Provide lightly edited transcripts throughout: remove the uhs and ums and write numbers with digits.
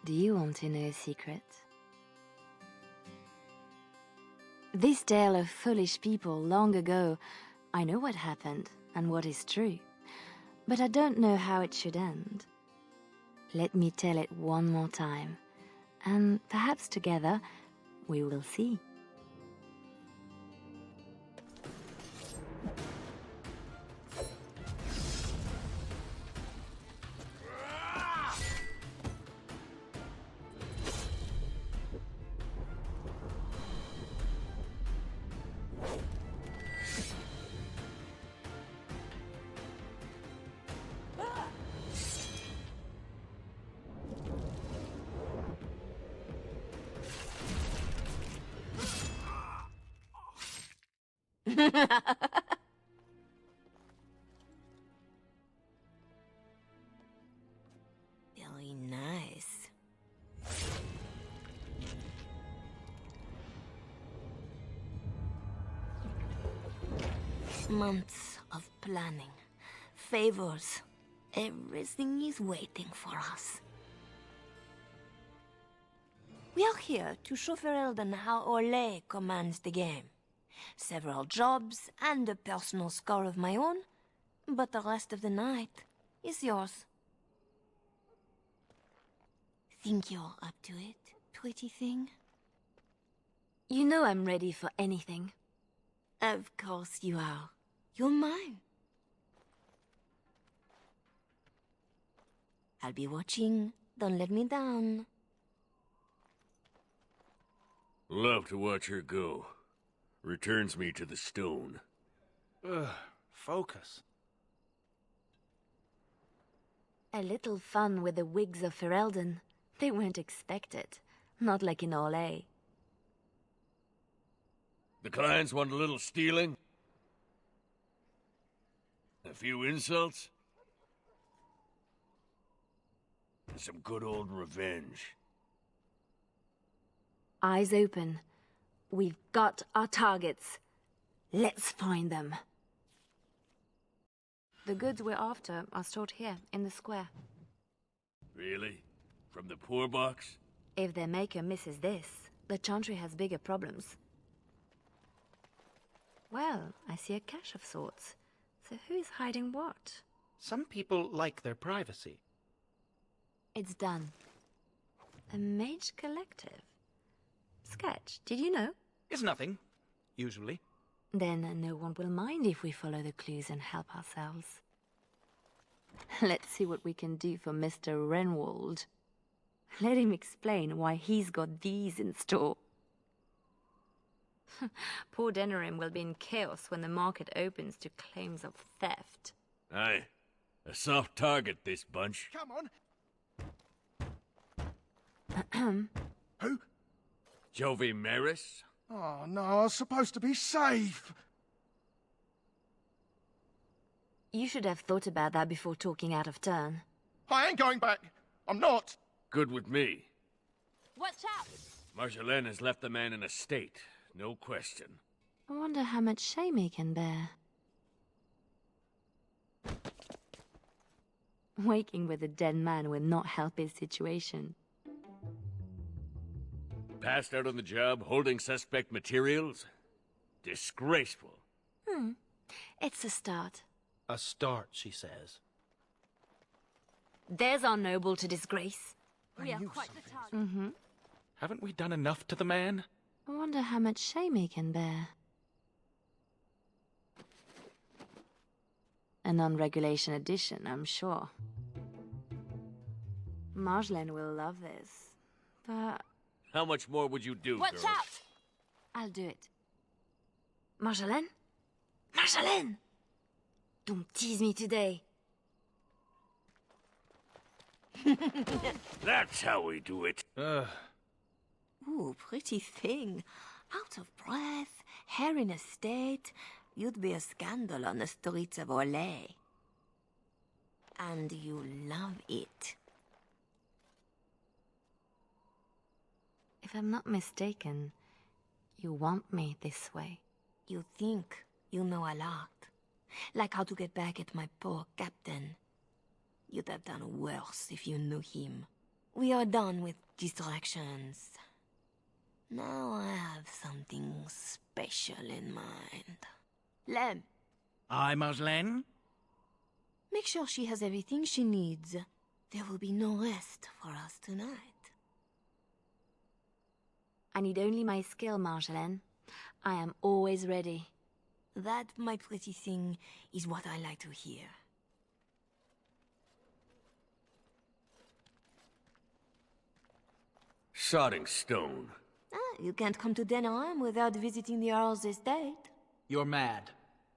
Do you want to know a secret? This tale of foolish people long ago, I know what happened and what is true, but I don't know how it should end. Let me tell it one more time, and perhaps together we will see. Very nice. Months of planning, favors. Everything is waiting for us. We are here to show Ferelden how Orlais commands the game. Several jobs and a personal score of my own, but the rest of the night is yours. Think you're up to it, pretty thing? You know I'm ready for anything. Of course you are. You're mine. I'll be watching. Don't let me down. Love to watch her go. Returns me to the stone. Ugh, focus. A little fun with the wigs of Ferelden. They won't expect it. Not like in Orlais. The clients want a little stealing? A few insults? And some good old revenge. Eyes open. We've got our targets. Let's find them. The goods we're after are stored here, in the square. Really? From the poor box? If their maker misses this, the Chantry has bigger problems. Well, I see a cache of sorts. So who's hiding what? Some people like their privacy. It's done. A mage collective. Sketch, did you know? It's nothing, usually. Then no one will mind if we follow the clues and help ourselves. Let's see what we can do for Mr. Renwald. Let him explain why he's got these in store. Poor Denerim will be in chaos when the market opens to claims of theft. Aye. A soft target, this bunch. Come on. Who? Jovi Maris? Oh, no, I was supposed to be safe. You should have thought about that before talking out of turn. I ain't going back. I'm not. Good with me. Watch out! Marjolaine has left the man in a state, no question. I wonder how much shame he can bear. Waking with a dead man will not help his situation. Passed out on the job, holding suspect materials? Disgraceful. It's a start. A start, she says. There's our noble to disgrace. We are quite the target. Haven't we done enough to the man? I wonder how much shame he can bear. A non-regulation addition, I'm sure. Marjolaine will love this, but How much more would you do, Watch girl? out! I'll do it. Marjolaine? Marjolaine! Don't tease me today. That's how we do it. Ooh, pretty thing. Out of breath, hair in a state. You'd be a scandal on the streets of Orlais. And you love it. If I'm not mistaken, you want me this way. You think you know a lot. Like how to get back at my poor captain. You'd have done worse if you knew him. we are done with distractions. Now I have something special in mind. Lem, Aye, Marjolaine? make sure she has everything she needs. There will be no rest for us tonight. I need only my skill, Marjolaine. I am always ready. That, my pretty thing, is what I like to hear. Sodding stone. You can't come to Denham without visiting the Earl's estate. You're mad.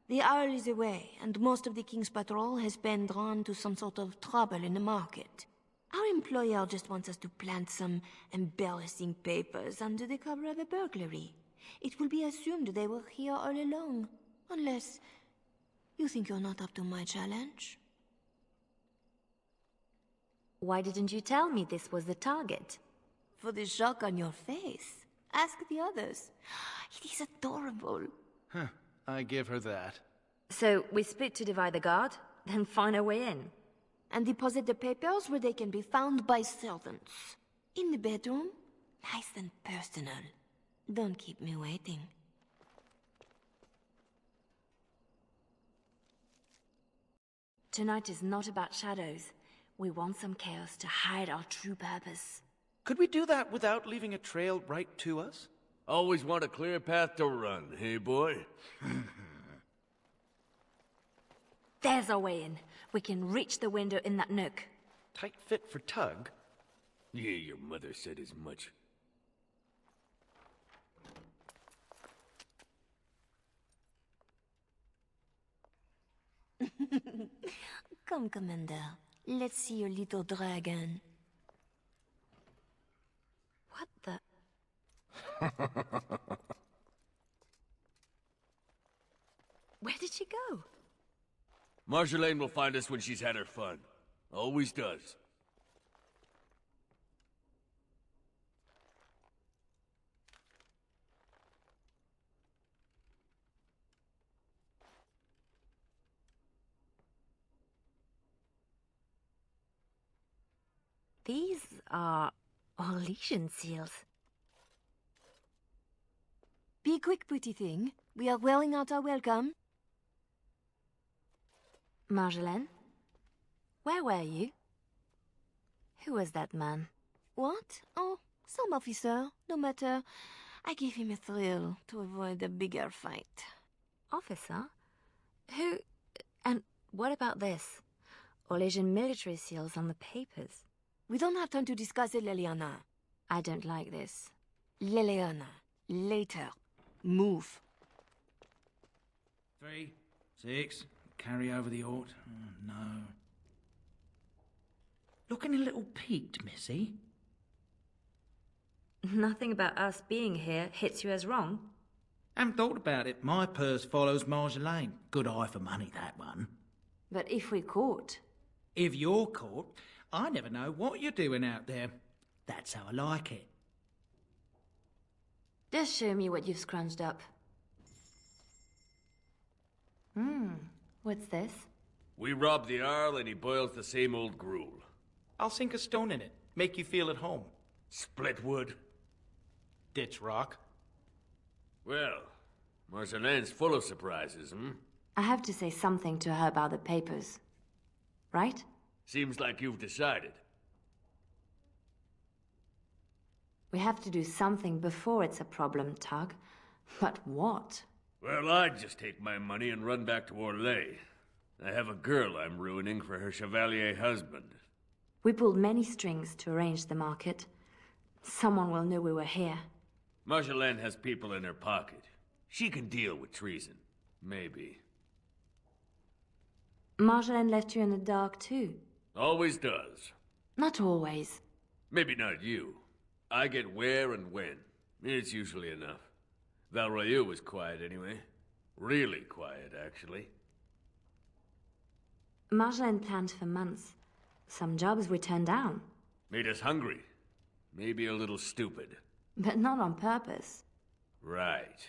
The Earl is away, and most of the King's patrol has been drawn to some sort of trouble in the market. Our employer just wants us to plant some embarrassing papers under the cover of a burglary. It will be assumed they were here all along, unless you think you're not up to my challenge. Why didn't you tell me this was the target? For the shock on your face. Ask the others. It is adorable. Huh, I give her that. So we split to divide the guard, then find our way in. And deposit the papers where they can be found by servants. In the bedroom, nice and personal. Don't keep me waiting. Tonight is not about shadows. We want some chaos to hide our true purpose. Could we do that without leaving a trail right to us? Always want a clear path to run, hey boy? There's our way in. We can reach the window in that nook. Tight fit for Tug? Yeah, your mother said as much. Come, Commander. Let's see your little dragon. What the? Where did she go? Marjolaine will find us when she's had her fun. Always does. These are Orlesian seals. Be quick, pretty thing. We are wearing out our welcome. Marjolaine? Where were you? Who was that man? What? Oh, some officer. No matter. I gave him a thrill to avoid a bigger fight. Officer? Who... And what about this? Orlesian military seals on the papers. We don't have time to discuss it, Leliana. I don't like this. Leliana. Later. Move. 3, 6, carry over the Ort. Oh, no. Looking a little peaked, Missy. Nothing about us being here hits you as wrong. Haven't thought about it. My purse follows Marjolaine. Good eye for money, that one. But if we're caught... If you're caught, I never know what you're doing out there. That's how I like it. Just show me what you've scrunched up. What's this? We rob the Arl and he boils the same old gruel. I'll sink a stone in it. Make you feel at home. Split wood. Ditch rock. Well, Marjolaine's full of surprises, I have to say something to her about the papers. Right? Seems like you've decided. We have to do something before it's a problem, Tug. But what? Well, I'd just take my money and run back to Orlais. I have a girl I'm ruining for her Chevalier husband. We pulled many strings to arrange the market. Someone will know we were here. Marjolaine has people in her pocket. She can deal with treason. Maybe. Marjolaine left you in the dark too. Always does. Not always. Maybe not you. I get where and when. It's usually enough. Valroyu was quiet anyway. Really quiet, actually. Marjolaine planned for months. Some jobs we turned down. Made us hungry. Maybe a little stupid. But not on purpose. Right.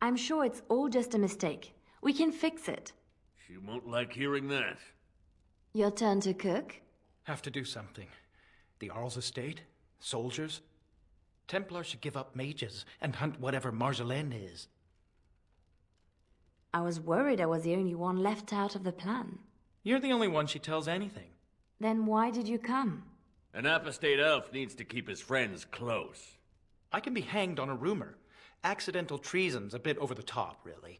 I'm sure it's all just a mistake. We can fix it. She won't like hearing that. Your turn to cook? have to do something. The Earl's estate, soldiers. Templars should give up mages and hunt whatever Marjolaine is. I was worried I was the only one left out of the plan. You're the only one she tells anything. Then why did you come? An apostate elf needs to keep his friends close. I can be hanged on a rumor. Accidental treason's a bit over the top, really.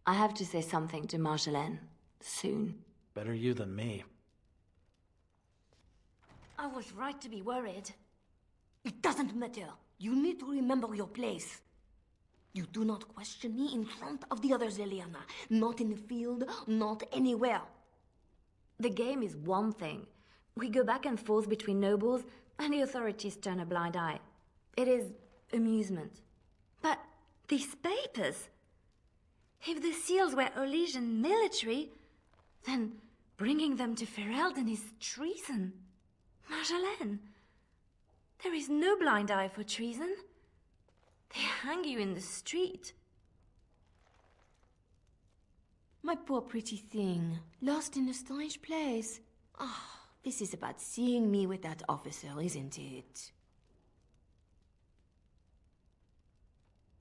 I have to say something to Marjolaine. Soon. Better you than me. I was right to be worried. It doesn't matter. You need to remember your place. You do not question me in front of the others, Leliana. Not in the field, not anywhere. The game is one thing. We go back and forth between nobles, and the authorities turn a blind eye. It is amusement. But these papers... If the seals were Olesian military, then bringing them to Ferelden is treason. Marjolaine, there is no blind eye for treason. They hang you in the street. My poor pretty thing, lost in a strange place. Ah, this is about seeing me with that officer, isn't it?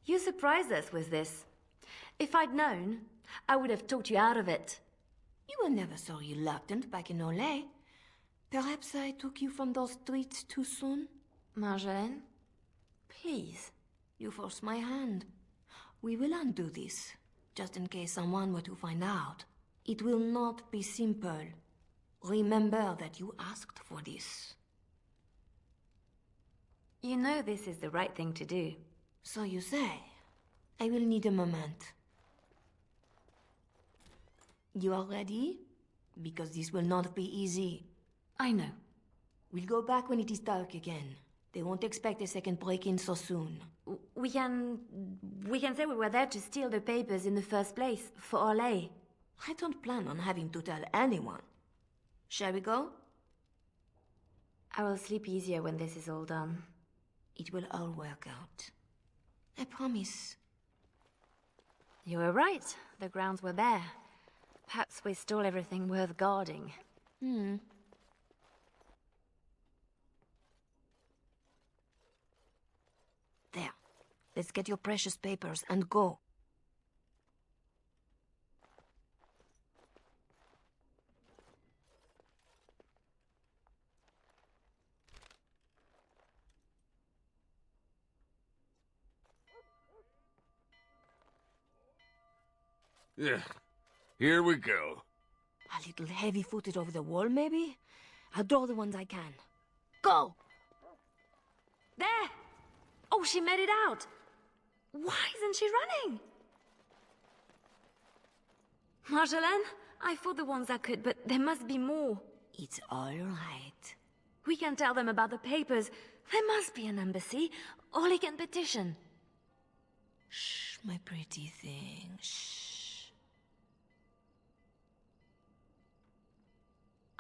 You surprised us with this. If I'd known, I would have talked you out of it. You were never so reluctant back in Olay. Perhaps I took you from those streets too soon? Marjolaine? Please, you forced my hand. We will undo this, just in case someone were to find out. It will not be simple. Remember that you asked for this. You know this is the right thing to do. So you say. I will need a moment. You are ready? Because this will not be easy. I know. We'll go back when it is dark again. They won't expect a second break-in so soon. We can say we were there to steal the papers in the first place, for Olay. I don't plan on having to tell anyone. Shall we go? I will sleep easier when this is all done. It will all work out. I promise. You were right. The grounds were bare. Perhaps we stole everything worth guarding. There. Let's get your precious papers and go. Yeah, here we go. A little heavy-footed over the wall, maybe? I'll draw the ones I can. Go! There! Oh, she made it out! Why isn't she running? Marjolaine, I fought the ones I could, but there must be more. It's all right. We can tell them about the papers. There must be an embassy, or they can petition. Shh, my pretty thing, shh.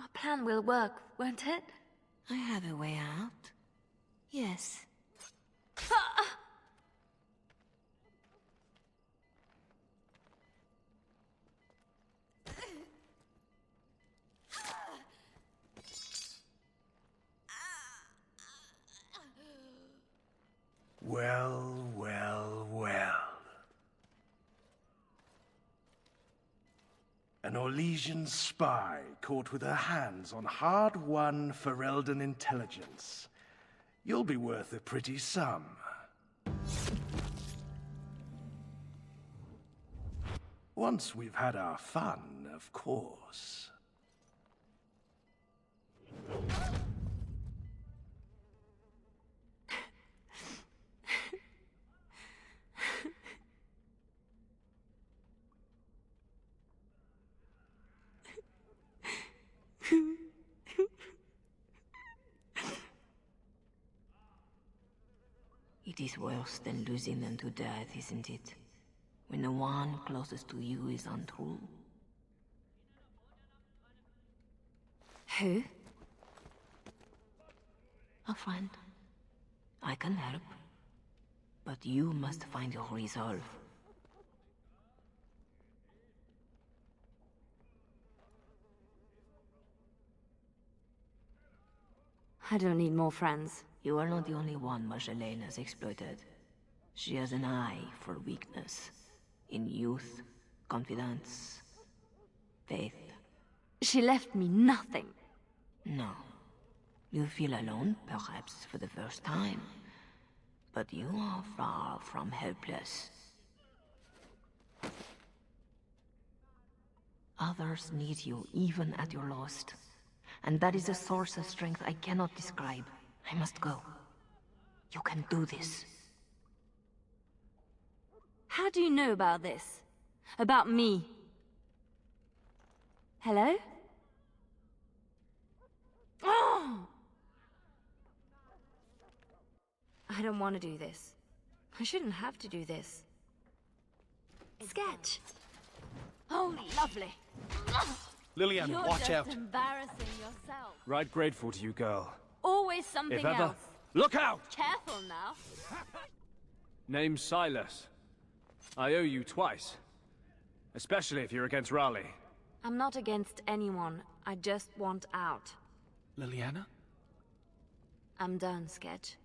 Our plan will work, won't it? I have a way out. Yes. Well, well, well. An Orlesian spy caught with her hands on hard-won Ferelden intelligence. You'll be worth a pretty sum. Once we've had our fun, of course. It is worse than losing them to death, isn't it? When the one closest to you is untrue. Who? A friend. I can help. But you must find your resolve. I don't need more friends. You are not the only one Marjolaine has exploited. She has an eye for weakness. In youth, confidence, faith. She left me nothing. No. You feel alone, perhaps, for the first time. But you are far from helpless. Others need you, even at your lowest. And that is a source of strength I cannot describe. I must go. You can do this. How do you know about this? About me? Hello? Oh! I don't want to do this. I shouldn't have to do this. Sketch! Oh, lovely. Leliana, You're watch just out. embarrassing yourself. Right grateful to you, girl. Always something If ever... else. Look out! Careful now. Name's Silas. I owe you twice. Especially if you're against Raleigh. I'm not against anyone. I just want out. Leliana? I'm done, Sketch.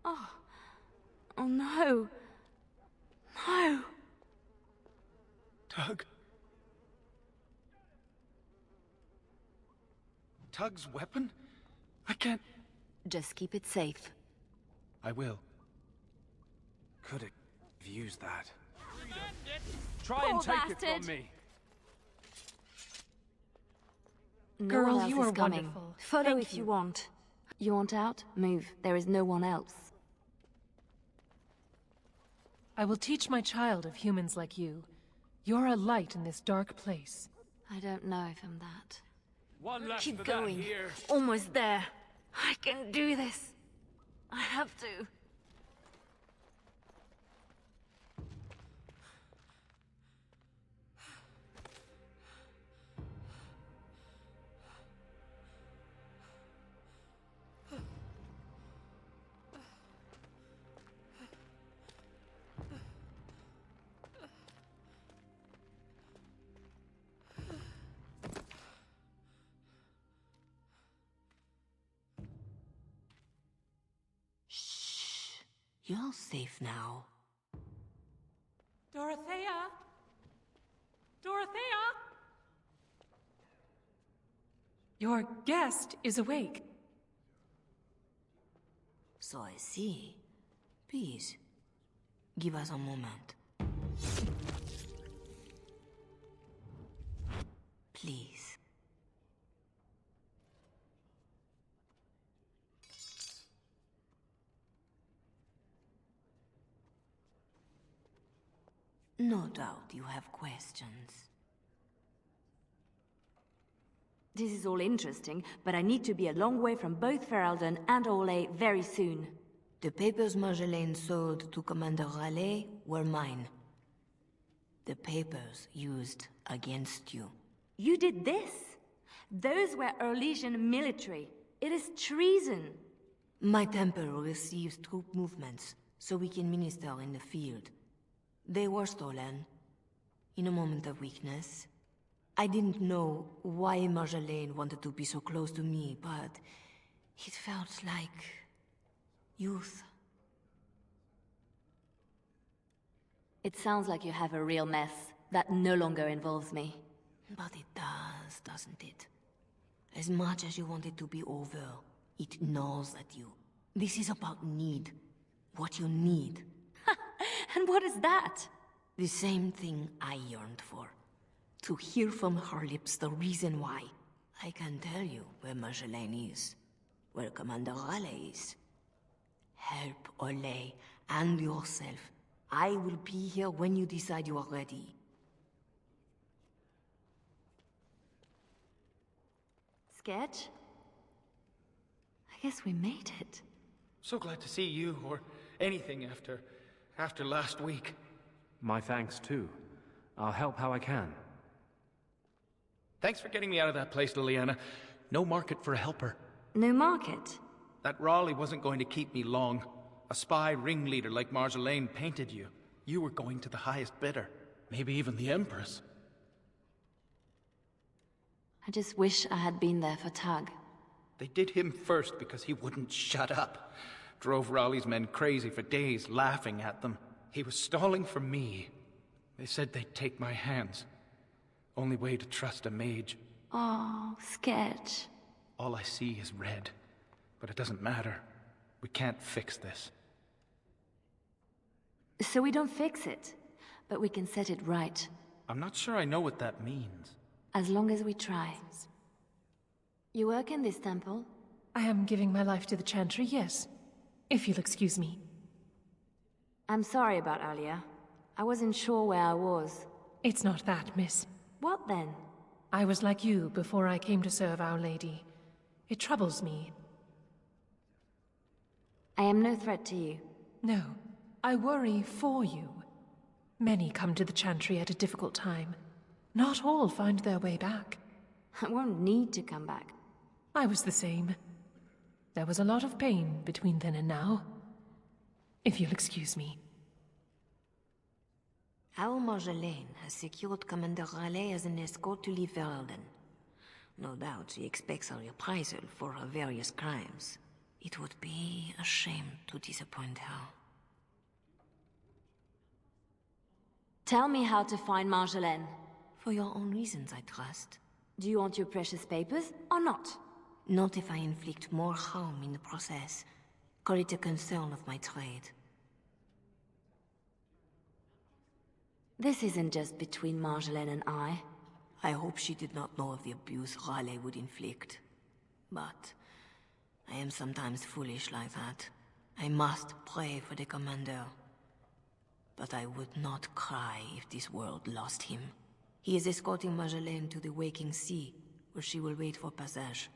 Oh. Oh no. No. Tug. Tug's weapon? I can't... Just keep it safe. I will. Could have used that. Try Poor and take it bastard. from me. No Girl, one else you is are coming. wonderful. Follow Thank if you you. want. You want out? Move. There is no one else. I will teach my child of humans like you. You're a light in this dark place. I don't know if I'm that. One left Keep for going. that here. Almost there. I can do this. I have to. You're safe now. Dorothea? Dorothea? Your guest is awake. So I see. Please, give us a moment. Please. No doubt you have questions. This is all interesting, but I need to be a long way from both Ferelden and Orlais very soon. The papers Marjolaine sold to Commander Raleigh were mine. The papers used against you. You did this? Those were Orlesian military. It is treason. My temple receives troop movements, so we can minister in the field. They were stolen, in a moment of weakness. I didn't know why Marjolaine wanted to be so close to me, but it felt like youth. It sounds like you have a real mess that no longer involves me. But it does, doesn't it? As much as you want it to be over, it gnaws at you. This is about need. What you need. And what is that? The same thing I yearned for. To hear from her lips the reason why. I can tell you where Marjolaine is. Where Commander Raleigh is. Help Orlais and yourself. I will be here when you decide you are ready. Sketch? I guess we made it. So glad to see you, or anything after last week. My thanks, too. I'll help how I can. Thanks for getting me out of that place, Leliana. No market for a helper. No market? That Raleigh wasn't going to keep me long. A spy ringleader like Marjolaine painted you. You were going to the highest bidder. Maybe even the Empress. I just wish I had been there for Tug. They did him first because he wouldn't shut up. Drove Raleigh's men crazy for days, laughing at them. He was stalling for me. They said they'd take my hands. Only way to trust a mage. Oh, Sketch. All I see is red. But it doesn't matter. We can't fix this. So we don't fix it, but we can set it right. I'm not sure I know what that means. As long as we try. You work in this temple? I am giving my life to the Chantry, yes. If you'll excuse me. I'm sorry about earlier. I wasn't sure where I was. It's not that, miss. What then? I was like you before I came to serve Our Lady. It troubles me. I am no threat to you. No, I worry for you. Many come to the Chantry at a difficult time. Not all find their way back. I won't need to come back. I was the same. There was a lot of pain between then and now. If you'll excuse me. Our Marjolaine has secured Commander Raleigh as an escort to leave Ferelden. No doubt she expects a reprisal for her various crimes. It would be a shame to disappoint her. Tell me how to find Marjolaine. For your own reasons, I trust. Do you want your precious papers, or not? Not if I inflict more harm in the process. Call it a concern of my trade. This isn't just between Marjolaine and I. I hope she did not know of the abuse Raleigh would inflict. But I am sometimes foolish like that. I must pray for the commander. But I would not cry if this world lost him. He is escorting Marjolaine to the Waking Sea, where she will wait for passage.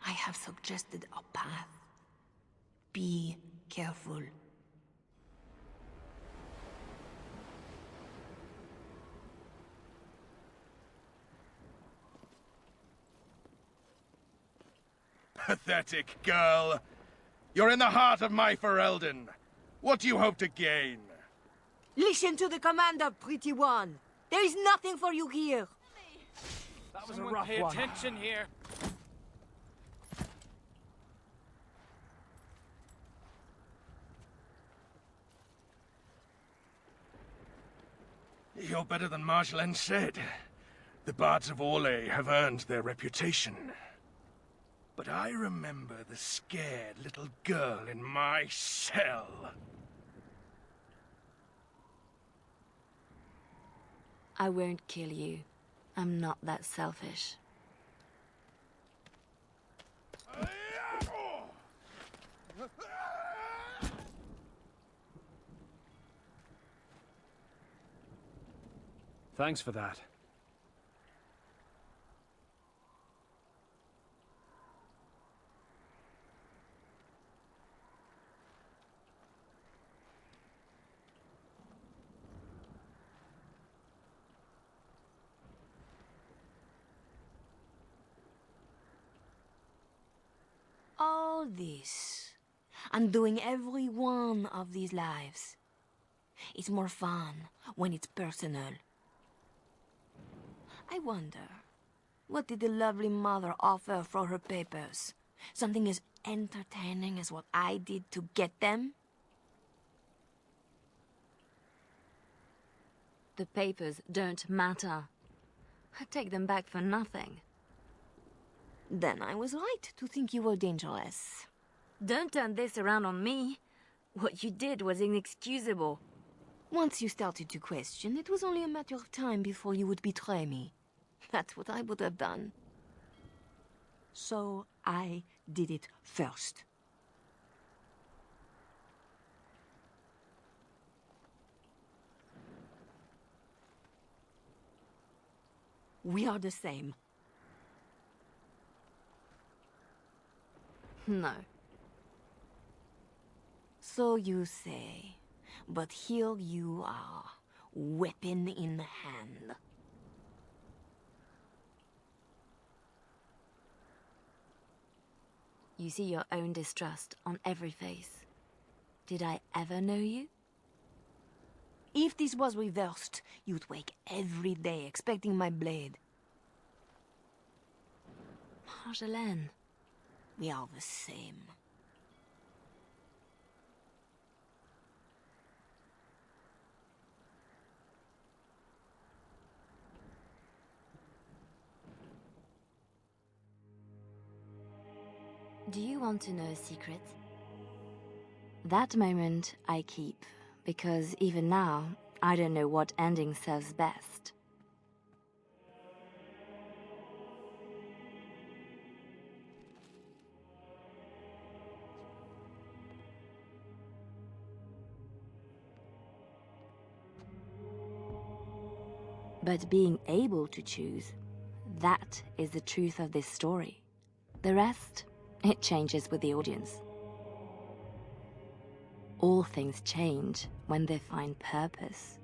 I have suggested a path. Be careful. Pathetic girl. You're in the heart of my Ferelden. What do you hope to gain? Listen to the commander, pretty one. There is nothing for you here. That was a rough one. Pay attention here. You're better than Marjolaine said. The bards of Orlais have earned their reputation. But I remember the scared little girl in my cell. I won't kill you. I'm not that selfish. Thanks for that. All this, undoing every one of these lives. It's more fun when it's personal. I wonder, what did the lovely mother offer for her papers? Something as entertaining as what I did to get them? The papers don't matter. I take them back for nothing. Then I was right to think you were dangerous. Don't turn this around on me. What you did was inexcusable. Once you started to question, it was only a matter of time before you would betray me. That's what I would have done. So I did it first. We are the same. No. So you say, but here you are, weapon in hand. You see your own distrust on every face. Did I ever know you? If this was reversed, you'd wake every day expecting my blade. Marjolaine. We are the same. Do you want to know a secret? That moment I keep, because even now, I don't know what ending serves best. But being able to choose, that is the truth of this story. The rest, it changes with the audience. All things change when they find purpose.